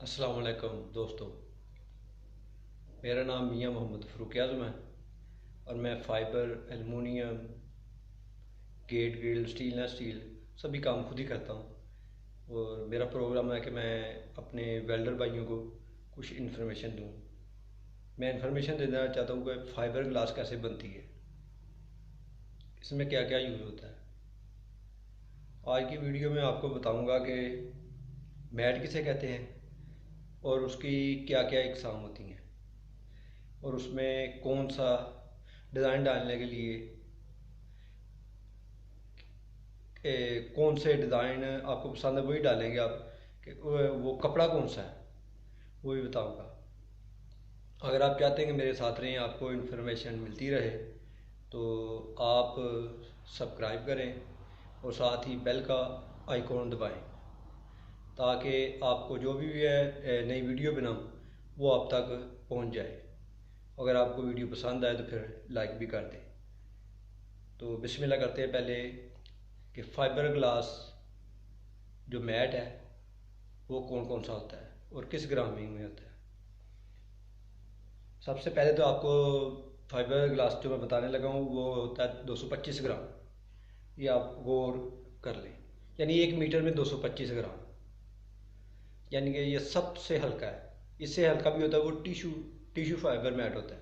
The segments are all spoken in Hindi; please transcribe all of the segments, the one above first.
अस्सलाम वालेकुम दोस्तों, मेरा नाम मियां मोहम्मद फ़रूक आज़म है और मैं fibre, aluminium, gate grill, stainless steel सभी काम खुद ही करता हूँ। और मेरा प्रोग्राम है कि मैं अपने वेल्डर भाइयों को कुछ इन्फॉर्मेशन दूँ। मैं इन्फॉर्मेशन देना चाहता हूँ कि फ़ाइबर ग्लास कैसे बनती है, इसमें क्या क्या यूज़ होता है। आज की वीडियो में आपको बताऊँगा कि मैट किसे कहते हैं और उसकी क्या क्या इकसाम होती हैं, और उसमें कौन सा डिज़ाइन डालने के लिए कौन से डिज़ाइन आपको पसंद है वही डालेंगे आप, कि वो कपड़ा कौन सा है वो भी बताऊंगा। अगर आप चाहते हैं कि मेरे साथ रहें, आपको इन्फॉर्मेशन मिलती रहे, तो आप सब्सक्राइब करें और साथ ही बेल का आइकॉन दबाएं, ताकि आपको जो भी है नई वीडियो बनाऊं वो आप तक पहुंच जाए। अगर आपको वीडियो पसंद आए तो फिर लाइक भी कर दें। तो बिस्मिल्लाह करते हैं पहले कि फ़ाइबर ग्लास जो मैट है वो कौन कौन सा होता है और किस ग्रामिंग में होता है। सबसे पहले तो आपको फाइबर ग्लास जो मैं बताने लगा हूँ वो होता है 225 ग्राम। ये आप गौर कर लें, यानी 1 मीटर में 225 ग्राम, यानी कि ये सबसे हल्का है। इससे हल्का भी होता है वो टिश्यू फाइबर मैट होता है।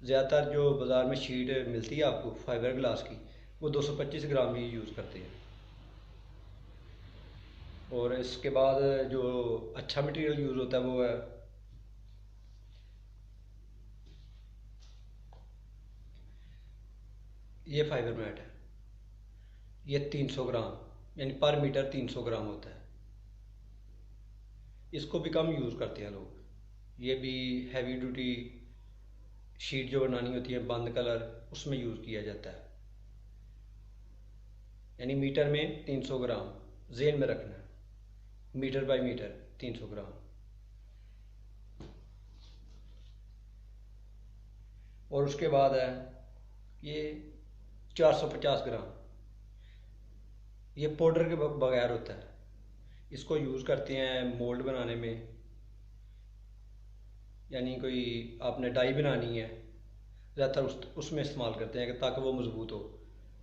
ज़्यादातर जो बाज़ार में शीट मिलती है आपको फाइबर ग्लास की, वो 225 ग्राम ही यूज़ करते हैं। और इसके बाद जो अच्छा मटेरियल यूज़ होता है वो है ये फाइबर मैट है। ये 300 ग्राम यानी पर मीटर 300 ग्राम होता है। इसको भी कम यूज़ करते हैं लोग। ये भी हैवी ड्यूटी शीट जो बनानी होती है बंद कलर, उसमें यूज़ किया जाता है। यानी मीटर में 300 ग्राम जेन में रखना है, मीटर बाय मीटर 300 ग्राम। और उसके बाद है ये 450 ग्राम। ये पाउडर के बगैर होता है। इसको यूज़ करते हैं मोल्ड बनाने में, यानी कोई आपने डाई बनानी है, ज़्यादातर उसमें इस्तेमाल करते हैं कि ताकि वो मज़बूत हो।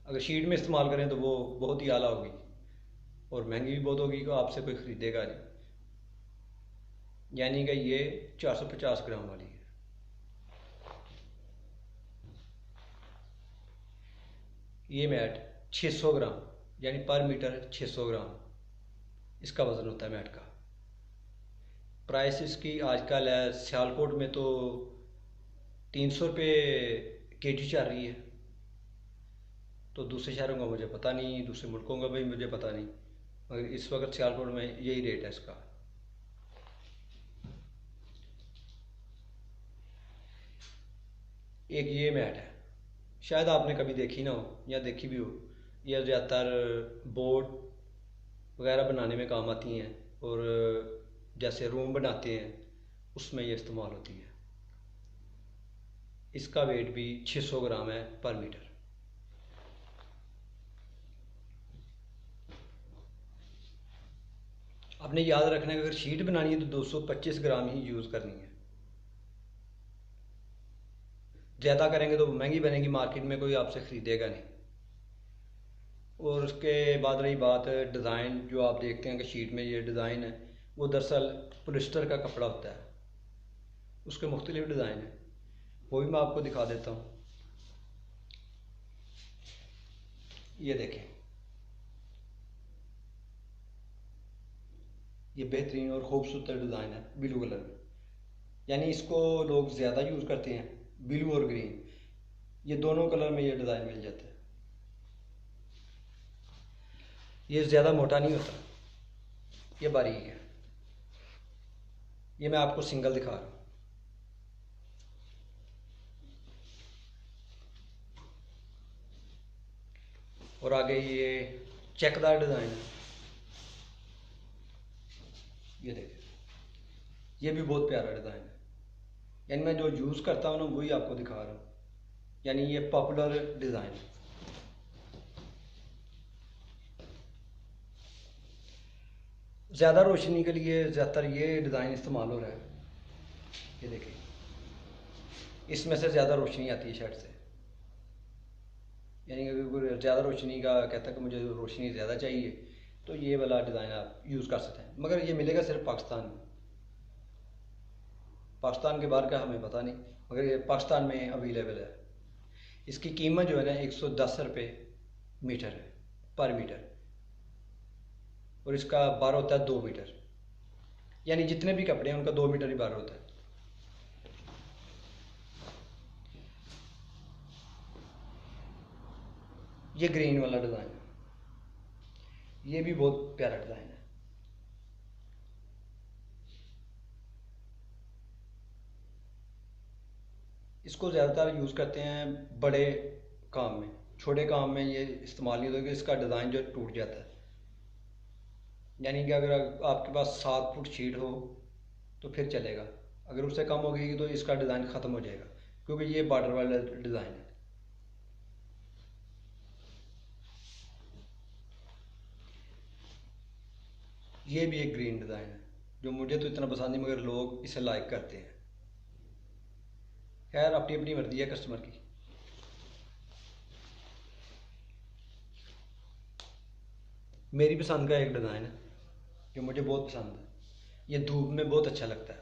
अगर शीट में इस्तेमाल करें तो वो बहुत ही आला होगी और महंगी भी बहुत होगी, तो आपसे कोई ख़रीदेगा नहीं। यानी कि ये 450 ग्राम वाली है। ये मैट 600 ग्राम यानी पर मीटर 600 ग्राम इसका वज़न होता है मैट का। प्राइस इसकी आजकल है सियालकोट में तो 300 रुपये केजी चल रही है। तो दूसरे शहरों का मुझे पता नहीं, दूसरे मुल्कों का भी मुझे पता नहीं, मगर इस वक्त सियालकोट में यही रेट है इसका। एक ये मैट है, शायद आपने कभी देखी ना हो या देखी भी हो। यह ज़्यादातर बोर्ड वगैरह बनाने में काम आती हैं, और जैसे रूम बनाते हैं उसमें ये इस्तेमाल होती है। इसका वेट भी 600 ग्राम है पर मीटर। आपने याद रखना है कि अगर शीट बनानी है तो 225 ग्राम ही यूज़ करनी है। ज़्यादा करेंगे तो महंगी बनेगी, मार्केट में कोई आपसे ख़रीदेगा नहीं। और उसके बाद रही बात डिज़ाइन, जो आप देखते हैं कि शीट में ये डिज़ाइन है, वो दरअसल पॉलिस्टर का कपड़ा होता है। उसके मुख्तलिफ डिज़ाइन है, वो भी मैं आपको दिखा देता हूँ। ये देखें, ये बेहतरीन और ख़ूबसूरत डिज़ाइन है ब्लू कलर में। यानी इसको लोग ज़्यादा यूज़ करते हैं, ब्लू और ग्रीन, ये दोनों कलर में ये डिज़ाइन मिल जाता है। ये ज़्यादा मोटा नहीं होता, ये बारीक है। ये मैं आपको सिंगल दिखा रहा हूँ। और आगे ये चेकदार डिज़ाइन है, ये देखिए, ये भी बहुत प्यारा डिज़ाइन है। यानी मैं जो यूज़ करता हूँ ना वही आपको दिखा रहा हूँ। यानी ये पॉपुलर डिज़ाइन है। ज़्यादा रोशनी के लिए ज़्यादातर ये डिज़ाइन इस्तेमाल हो रहा है। ये देखिए, इसमें से ज़्यादा रोशनी आती है शर्ट से, यानी कि अगर ज़्यादा रोशनी का कहता है कि मुझे रोशनी ज़्यादा चाहिए, तो ये वाला डिज़ाइन आप यूज़ कर सकते हैं। मगर ये मिलेगा सिर्फ पाकिस्तान में, पाकिस्तान के बाहर का हमें पता नहीं, मगर ये पाकिस्तान में अवेलेबल है। इसकी कीमत जो है ना 110 रुपये मीटर है, पर मीटर, और इसका बार होता है 2 मीटर, यानी जितने भी कपड़े हैं उनका 2 मीटर ही बार होता है। ये ग्रीन वाला डिज़ाइन है, ये भी बहुत प्यारा डिज़ाइन है। इसको ज़्यादातर यूज़ करते हैं बड़े काम में, छोटे काम में ये इस्तेमाल नहीं होता, इसका डिज़ाइन जो टूट जाता है। यानी कि अगर आपके पास 7 फुट शीट हो तो फिर चलेगा, अगर उससे कम हो गई तो इसका डिज़ाइन ख़त्म हो जाएगा, क्योंकि ये बॉर्डर वाला डिज़ाइन है। ये भी एक ग्रीन डिज़ाइन है जो मुझे तो इतना पसंद नहीं, मगर लोग इसे लाइक करते हैं। खैर, अपनी अपनी मर्जी है कस्टमर की। मेरी पसंद का एक डिज़ाइन है जो मुझे बहुत पसंद है, ये धूप में बहुत अच्छा लगता है।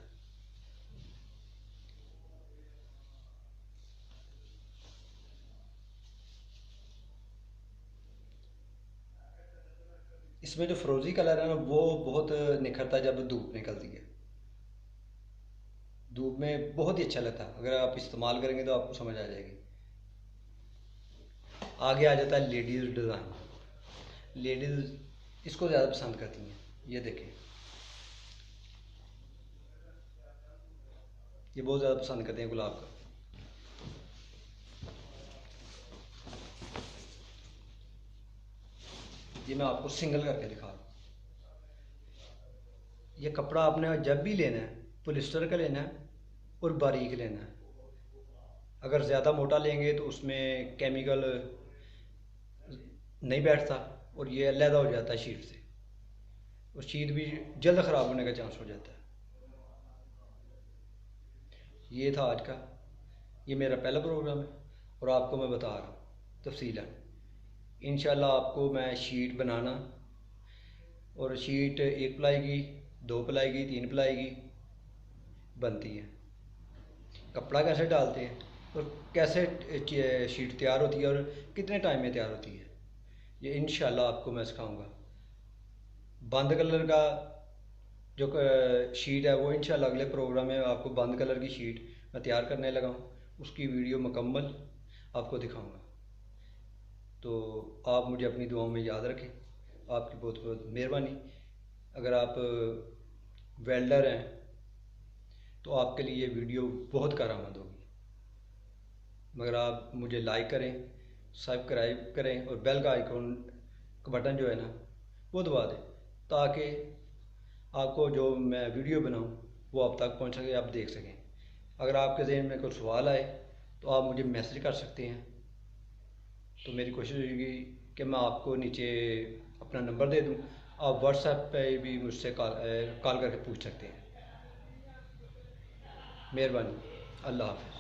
इसमें जो फ्रोज़ी कलर है ना वो बहुत निखरता है जब धूप निकलती है। धूप में बहुत ही अच्छा लगता है, अगर आप इस्तेमाल करेंगे तो आपको समझ आ जाएगी। आगे आ जाता है लेडीज़ डिज़ाइन। लेडीज़ इसको ज़्यादा पसंद करती हैं। ये देखिए, ये बहुत ज़्यादा पसंद करते हैं गुलाब का। ये मैं आपको सिंगल करके दिखा रहा हूँ। ये कपड़ा आपने जब भी लेना है पॉलिस्टर का लेना है और बारीक लेना है। अगर ज़्यादा मोटा लेंगे तो उसमें केमिकल नहीं बैठता और ये अलहदा हो जाता है शीट से, और शीट भी जल्द ख़राब होने का चांस हो जाता है। ये था आज का, ये मेरा पहला प्रोग्राम है और आपको मैं बता रहा हूँ तफसीलन। इंशाल्लाह आपको मैं शीट बनाना, और शीट 1 प्लाई की, 2 प्लाई की, 3 प्लाई की बनती है। कपड़ा कैसे डालते हैं और कैसे शीट तैयार होती है और कितने टाइम में तैयार होती है, ये इंशाल्लाह आपको मैं सिखाऊंगा। बंद कलर का जो शीट है वो इंशाल्लाह अगले प्रोग्राम में आपको बंद कलर की शीट मैं तैयार करने लगा हूँ, उसकी वीडियो मुकम्मल आपको दिखाऊंगा। तो आप मुझे अपनी दुआओं में याद रखें, आपकी बहुत बहुत मेहरबानी। अगर आप वेल्डर हैं तो आपके लिए ये वीडियो बहुत कारआमद होगी, मगर आप मुझे लाइक करें, सब्सक्राइब करें और बेल का आइकॉन का बटन जो है ना वो दबा दें, ताकि आपको जो मैं वीडियो बनाऊं वो आप तक पहुंच सके, आप देख सकें। अगर आपके ज़हन में कोई सवाल आए तो आप मुझे मैसेज कर सकते हैं। तो मेरी कोशिश होगी कि मैं आपको नीचे अपना नंबर दे दूं, आप व्हाट्सएप पे भी मुझसे कॉल करके पूछ सकते हैं। मेहरबानी, अल्लाह हाफ़िज़।